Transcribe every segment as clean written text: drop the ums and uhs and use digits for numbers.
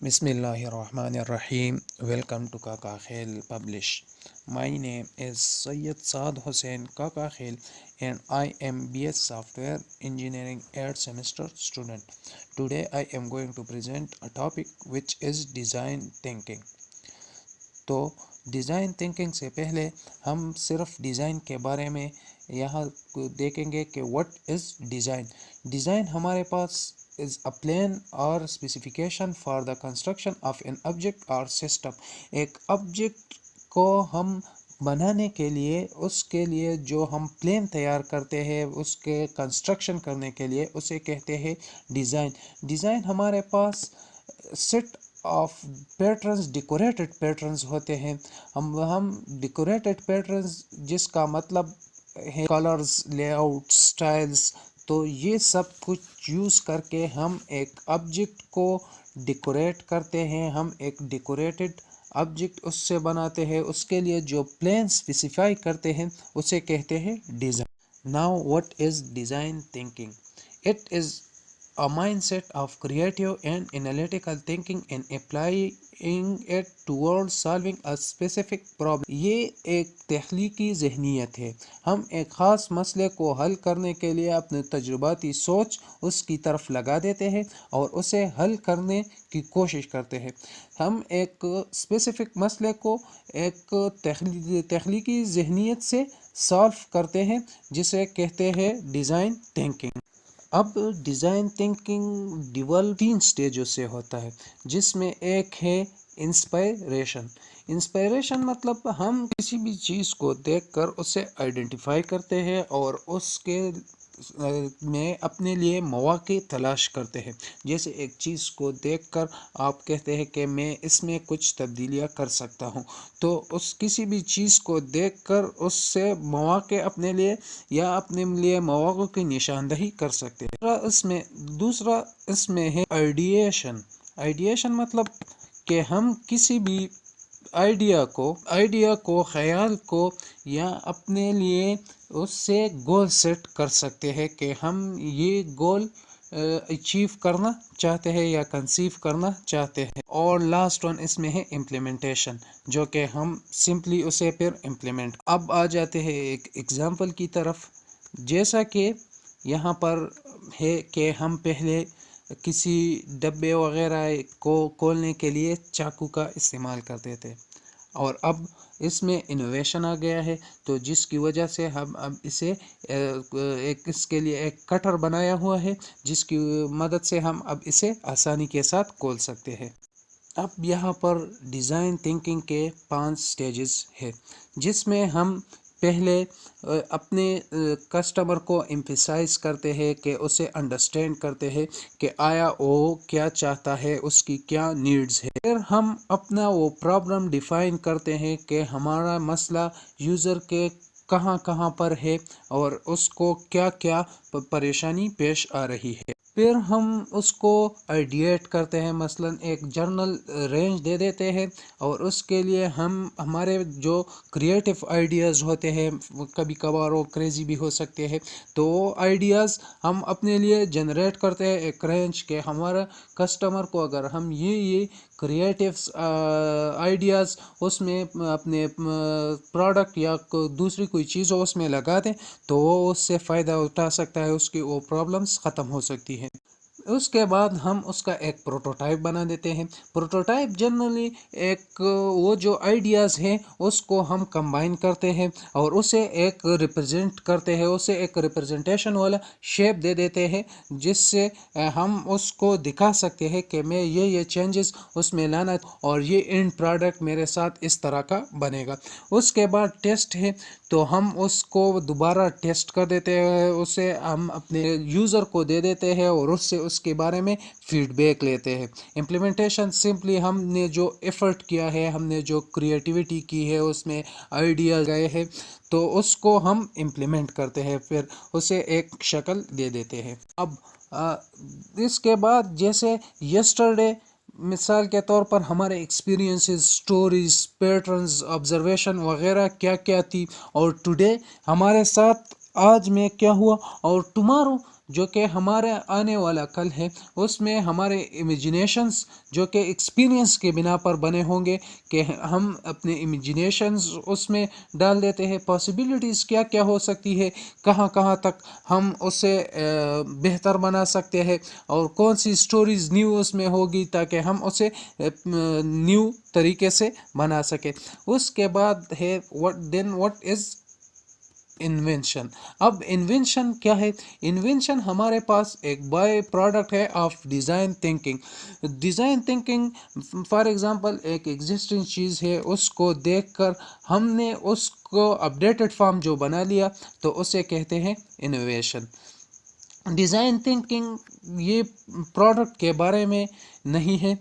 Bismillahir Rahmanir Rahim. Welcome to Kaka Khel Publish. My name is Sayyid Saad Hussain Kaka Khel and I am BS Software Engineering 8th semester student. Today I am going to present a topic which is design thinking. तो design thinking से पहले हम सिर्फ design के बारे में यहाँ देखेंगे कि व्हाट इज़ डिज़ाइन। डिज़ाइन हमारे पास इज़ अ प्लान और specification for the construction of an object और सिस्टम। एक ऑब्जेक्ट को हम बनाने के लिए उसके लिए जो हम प्लान तैयार करते हैं उसके कंस्ट्रक्शन करने के लिए उसे कहते हैं डिज़ाइन। डिज़ाइन हमारे पास set of patterns decorated patterns होते हैं। हम डेकोरेटेड पैटर्न्स जिसका मतलब है कलर्स, लेआउट, स्टाइल्स, तो ये सब कुछ यूज़ करके हम एक ऑब्जेक्ट को डेकोरेट करते हैं। हम एक डेकोरेटेड ऑब्जेक्ट उससे बनाते हैं, उसके लिए जो प्लान स्पेसिफाई करते हैं उसे कहते हैं design. Now what is design thinking? It is a mindset of creative and analytical thinking and applying it towards solving a specific problem। ये एक तख्लीकी ज़हनियत है। हम एक ख़ास मसले को हल करने के लिए अपने तजुर्बाती सोच उसकी तरफ लगा देते हैं और उसे हल करने की कोशिश करते हैं। हम एक स्पेसिफिक मसले को एक तख्लीकी ज़हनियत से सॉल्व करते हैं जिसे कहते हैं डिज़ाइन थिंकिंग। अब डिज़ाइन थिंकिंग डिवेल्प 3 स्टेजों से होता है, जिसमें एक है इंस्पायरेशन। इंस्पायरेशन मतलब हम किसी भी चीज़ को देखकर उसे आइडेंटिफाई करते हैं और उसके में अपने लिए मौके तलाश करते हैं। जैसे एक चीज़ को देखकर आप कहते हैं कि मैं इसमें कुछ तब्दीलियां कर सकता हूं, तो उस किसी भी चीज़ को देखकर उससे मौके अपने लिए या अपने लिए मौक़ों की निशानदही कर सकते हैं। दूसरा इसमें है आइडिएशन। आइडिएशन मतलब कि हम किसी भी आइडिया को ख्याल को या अपने लिए उससे गोल सेट कर सकते हैं कि हम ये गोल अचीव करना चाहते हैं या कंसीव करना चाहते हैं। और लास्ट वन इसमें है इम्प्लीमेंटेशन, जो कि हम सिंपली उसे फिर इम्प्लीमेंट। अब आ जाते हैं एक एग्जांपल की तरफ। जैसा कि यहाँ पर है कि हम पहले किसी डब्बे वगैरह को खोलने के लिए चाकू का इस्तेमाल करते थे और अब इसमें इनोवेशन आ गया है, तो जिसकी वजह से हम अब इसे इसके लिए एक कटर बनाया हुआ है जिसकी मदद से हम अब इसे आसानी के साथ खोल सकते हैं। अब यहाँ पर डिज़ाइन थिंकिंग के 5 स्टेजेस है, जिसमें हम पहले अपने कस्टमर को एम्फसाइज करते हैं कि उसे अंडरस्टैंड करते हैं कि आया वो क्या चाहता है, उसकी क्या नीड्स है। फिर हम अपना वो प्रॉब्लम डिफाइन करते हैं कि हमारा मसला यूज़र के कहाँ कहाँ पर है और उसको क्या क्या परेशानी पेश आ रही है। फिर हम उसको आइडिएट करते हैं, मसलन एक जर्नल रेंज दे देते हैं और उसके लिए हम हमारे जो क्रिएटिव आइडियाज़ होते हैं, कभी कभार वो क्रेज़ी भी हो सकते हैं, तो वो आइडियाज़ हम अपने लिए जनरेट करते हैं एक रेंज के। हमारा कस्टमर को अगर हम ये क्रिएटिव आइडियाज़ उसमें अपने प्रोडक्ट या दूसरी कोई चीज़ उसमें लगा दें तो वो उससे फ़ायदा उठा सकता है, उसकी वो प्रॉब्लम्स ख़त्म हो सकती हैं। उसके बाद हम उसका एक प्रोटोटाइप बना देते हैं। प्रोटोटाइप जनरली एक वो जो आइडियाज़ हैं उसको हम कंबाइन करते हैं और उसे एक रिप्रेजेंट करते हैं, उसे एक रिप्रेजेंटेशन वाला शेप दे देते हैं जिससे हम उसको दिखा सकते हैं कि मैं ये चेंजेस उसमें लाना और ये एंड प्रोडक्ट मेरे साथ इस तरह का बनेगा। उसके बाद टेस्ट है, तो हम उसको दोबारा टेस्ट कर देते हैं, उसे हम अपने यूज़र को दे देते हैं और उससे उसके बारे में फीडबैक लेते हैं। इम्प्लीमेंटेशन सिंपली हमने जो एफर्ट किया है, हमने जो क्रिएटिविटी की है, उसमें आइडिया गए हैं तो उसको हम इम्प्लीमेंट करते हैं, फिर उसे एक शक्ल दे देते हैं। अब इसके बाद जैसे यस्टरडे मिसाल के तौर पर हमारे एक्सपीरियंसेस, स्टोरीज, पैटर्न्स, ऑब्जर्वेशन वगैरह क्या क्या थी और टुडे हमारे साथ आज में क्या हुआ और टुमारो جو کہ ہمارا آنے والا کل ہے اس میں ہمارے امیجنیشنز جو کہ ایکسپیرینس کے بنا پر بنے ہوں گے، کہ ہم اپنے امیجنیشنز اس میں ڈال دیتے ہیں، پاسبلٹیز کیا کیا ہو سکتی ہے، کہاں کہاں تک ہم اسے بہتر بنا سکتے ہیں، اور کون سی سٹوریز نیو اس میں ہوگی تاکہ ہم اسے نیو طریقے سے بنا سکیں۔ اس کے بعد ہے what is انوینشن۔ اب انوینشن کیا ہے؟ انوینشن ہمارے پاس ایک بائی پروڈکٹ ہے of design thinking. Design thinking for example ایک ایگزسٹنگ چیز ہے، اس کو دیکھ کر ہم نے اس کو اپڈیٹڈ فارم جو بنا لیا تو اسے کہتے ہیں انوویشن۔ ڈیزائن تھنکنگ یہ پروڈکٹ کے بارے میں نہیں ہے،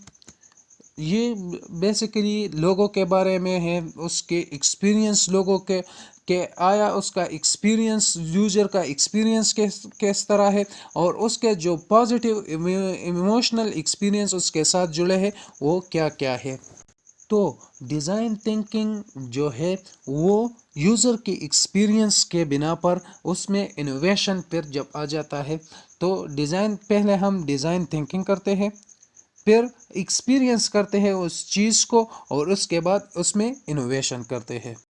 یہ بیسیکلی لوگوں کے بارے میں ہے، اس کے ایکسپیرینس لوگوں کے کہ آیا اس کا ایکسپیرینس، یوزر کا ایکسپیرینس کس طرح ہے، اور اس کے جو پازیٹیو ایموشنل ایکسپیرینس اس کے ساتھ جڑے ہیں وہ کیا کیا ہے۔ تو ڈیزائن تھنکنگ جو ہے وہ یوزر کی ایکسپیرینس کے بنا پر اس میں انوویشن پھر جب آ جاتا ہے تو پہلے ہم ڈیزائن تھنکنگ کرتے ہیں، پھر ایکسپیرینس کرتے ہیں اس چیز کو، اور اس کے بعد اس میں انوویشن کرتے ہیں۔